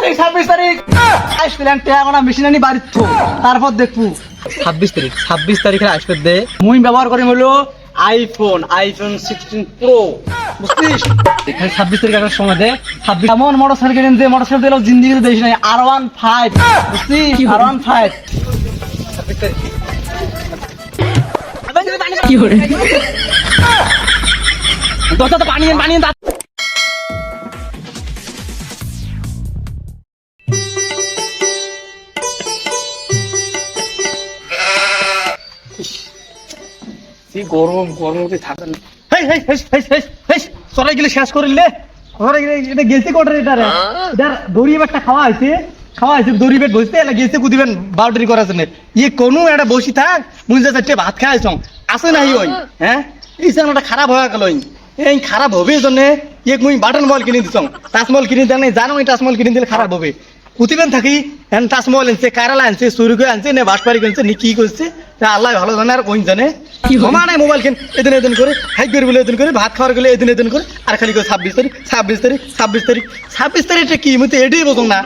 26 তারিখ আইসপ্লেন টেয়াগোনা মেশিন আনি বাড়ির থো তারপর দেখবো 26 তারিখে আসবে দে মুই ব্যবহার করি হলো আইফোন 16 প্রো বুঝছিস এখানে 26 তারিখ একটা সময় দে 26 এমন মোটরসাইকেল কিনেন যে মোটরসাইকেল দিলেও জিন্দিগিতে দেখিস নাই R15 বুঝছিস R15 26 তারিখ কি করে দোস্ত তো পানি দা গরম গরমতে থাকেন চলে গেলে শেষ করিলে এটা গেছে কোটার এটা দড়ি একটা খাওয়া হয়েছে দড়ি বেট বসতে গেছে কুদিবেন বাউন্ডারি করার জন্য ইয়ে কোনো একটা বসি থাক বুঝতে চারটে ভাত খাওয়াইছ আসে নাই ওই হ্যাঁ এই সামনেটা খারাপ হয়ে গেল এই খারাপ হবে জন্য ইয়ে মুই বাটন মল কিনে দিছ তাজমহল কিনে দেন জানো এই তাজমহল কিনে দিলে খারাপ হবে কুতিবেন থাকি তাজমহল আনছে কারালা আনছে সুরুকে আনছে না বাসপাড়ি আনছে নি কি করছে তা আল্লাহ ভালো জানে আর কোন জানে নাই মোবাইল খেন এদিন করে হাইক করে বলে এদিন করে ভাত খাওয়ার গেলে এদিন করে আর খালি করে 26 তারিখটা কি মতো এটাই বোঝুন না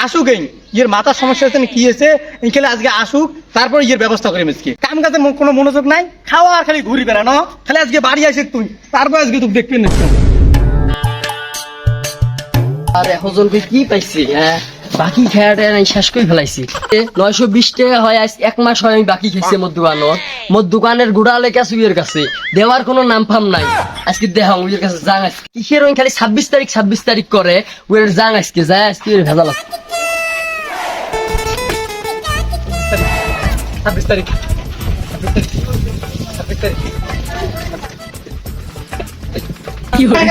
আসুক এই ইয়ের মাথার সমস্যা হচ্ছে কি হয়েছে খেলে আজকে আসুক তারপর ইয়ের ব্যবস্থা করে মিসকে কাম কাজে কোনো মনোযোগ নাই খাওয়া আর খালি ঘুরি বেড়ানো খালি আজকে বাড়ি আসে তুই তারপর আজকে তুই দেখবি নিশ্চয় আরে হজল কি পাইছি হ্যাঁ বাকি খেয়াটা আমি শেষ করে ফেলাইছি 920 টাকা হয় আজ 1 মাস হয় আমি বাকি খেয়েছি মোর দোকানের গুড়া লেগে আছে উইয়ের কাছে দেওয়ার কোনো নাম ফাম নাই আজকে দেখাম উইয়ের কাছে যাং আজকে কিসের ওই খালি 26 তারিখ করে উইয়ের যাং আজকে যায় আজকে ভেজাল আছে 26 তারিখ কি হয়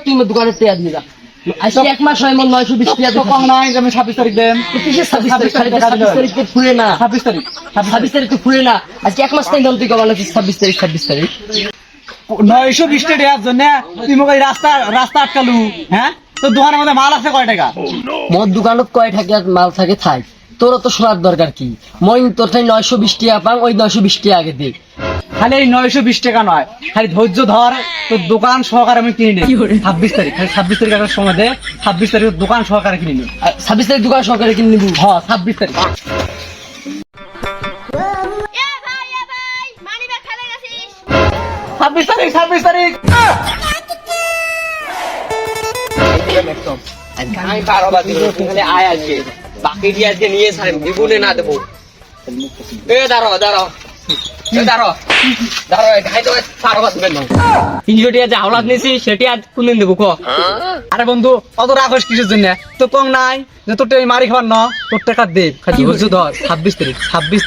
তুই দোকানে টিয়া দিয়ে যা আজকে 1 মাস হয় 920 টাকা তো কম নাই আমি 26 তারিখ দেন 26 তারিখ ফুলে না 26 তারিখ তো ফুলে না আজকে 1 মাস টাইম তুই কমানো 26 তারিখ 920 টাকা দেওয়ার জন্য তুই মোক রাস্তা আটকালু হ্যাঁ তোর দোকানের মধ্যে মাল আছে কয় টাকা মোর দোকানত কয় টাকা মাল থাকে থাক তোর তো শোনার দরকার কি মই তোর 920 টাকা পাং ওই 920 টাকা আগে দে খালি এই 920 টাকা নয় খালি ধৈর্য ধর তোর দোকান সহকারে আমি কিনে নিই 26 তারিখ খালি 26 তারিখ একটা সময় দে 26 তারিখ দোকান সহকারে কিনে নিই 26 তারিখ দোকান সহকারে কিনে নিবি হ্যাঁ 26 তারিখ ছাব্বিশ তারিখ আমি 12 বাজে আয় আজকে বাকি দিয়ে আজকে নিয়ে ছাড়েন দ্বিগুণে না দেবো দাঁড়াও খাই তো 12 বাজবে না 300 টাকা যে হাওলাত নিয়েছি সেটি আজ কোনদিন দেবো ক আরে বন্ধু অত রাগ হস কিসের জন্য তো কম নাই যে তোর টাকা মারি খাবার না তোর টাকা দে খালি ধৈর্য ধর 26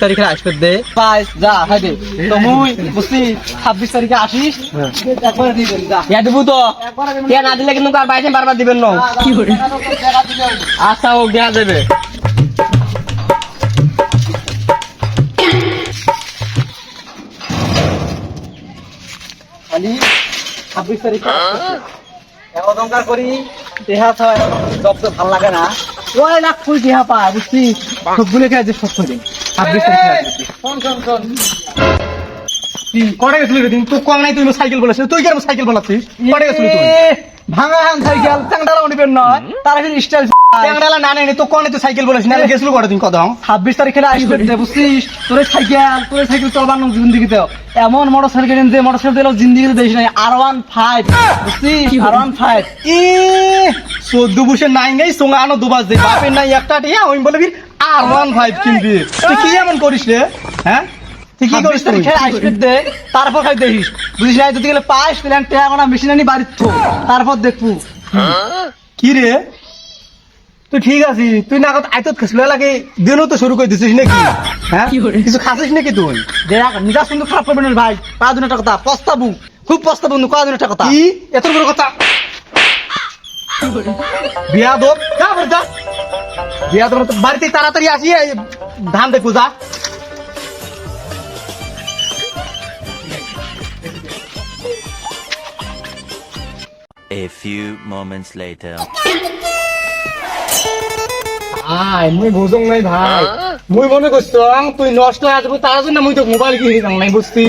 তারিখে আসবে দে পাইস যা হাই দে তো মুই বুঝছি 26 তারিখে আসিস একবারে দিয়ে দেন যা ইয়া দেবো তো ইয়া না দিলে কিন্তু আর বাইরে বারবার দিবেন না কি করে আচ্ছা ও দেয়া দেবে খালি 26 তারিখে এমন দরকার করি দেহা হয় জব তো ভাল লাগে না ওই লাখ ফুল দেহা পা বুঝছি সবগুলো খেয়ে যে সত্য দিন 26 তারিখে শোন তুই কটা গেছিলি দিন তো কম নাই তুই সাইকেল বলেছিস তুই কেন সাইকেল বলাচ্ছিস কটা গেছিলি তুই ভাঙা সাইকেল চাংডালা উনিবেন নয় তার স্টাইল চাংডালা না নেই তো কোনে তুই সাইকেল বলেছিস না গেছিল কটা দিন কত 26 তারিখে আসবে বুঝছিস তোর সাইকেল চলবার জিন্দিগিতে এমন মোটরসাইকেল যে মোটরসাইকেল দিলেও জিন্দিগিতে দেখিস নাই R15 বুঝছিস R15 14 বছর নাই নাই সোঙা আনো দুবাস দে বাপের নাই একটা টিয়া ওই বলে R15 কিনবি তুই কি এমন করিস রে হ্যাঁ তুই কি করিস আসবে দে তারপর খাই দেখিস বুঝিস না যদি গেলে পাঁচ প্ল্যান টেয়াগোনা মেশিন আনি বাড়ির থো তারপর দেখবো কি রে তুই ঠিক আছিস তুই না আইতত খাসলে লাগে দিনও তো শুরু করে দিছিস নাকি হ্যাঁ কিছু খাসিস নাকি তুই দেখ নিজা সুন্দর খারাপ করবেন ভাই পাঁচ দিনের কথা পস্তাবু খুব পস্তাবু কয় দিনের কথা কি এত বড় কথা বিয়া দো যা বলতা বিয়া দো বাড়িতে তাড়াতাড়ি আসি ধান দেখবো যা A few moments later. মুই বুঝং নাই ভাই মুই মনে করছং তুই নষ্ট হয়ে যাবো তার জন্য মুই তো মোবাইল কিনে যাং নাই বুঝছি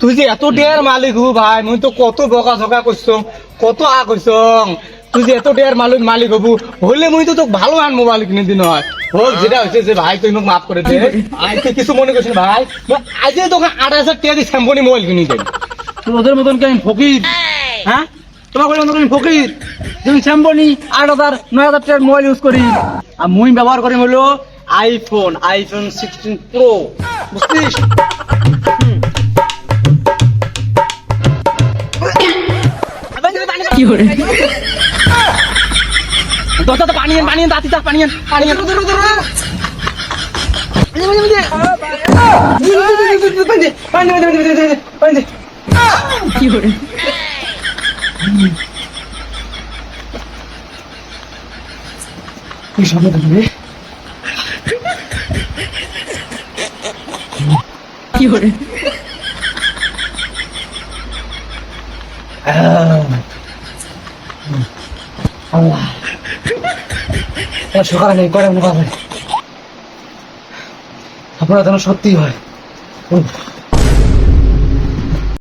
তুই যে এত ডেয়ার মালিক হু ভাই মুই তো কত বকা ঝকা করছং কত করছং তুই যে এত ডেয়ার মালিক হবু হইলে মুই তো তোকে ভালো আন মোবাইল কিনে দিন হয় হোক যেটা হচ্ছে যে ভাই তুই মোক মাফ করে দে আজ তুই কিছু মনে করছিস ভাই আজকে তোকে 8,000 টাকা দিয়ে স্যাম্পনি মোবাইল কিনে দেন তোদের মতন কেন ফকির? হ্যাঁ, তোমার মতন আমি ফকির? তুমি স্যাম্পনি 8,000 9,000 টাকার মোবাইল ইউজ করি, আর মুই ব্যবহার করি হলো আইফোন 16 প্রো, বুঝছিস? কি করে দোস্ত পানি আন তাতি তা পানি আন কি করে কি করে সকালে নেই করে আপনারা যেন সত্যি হয়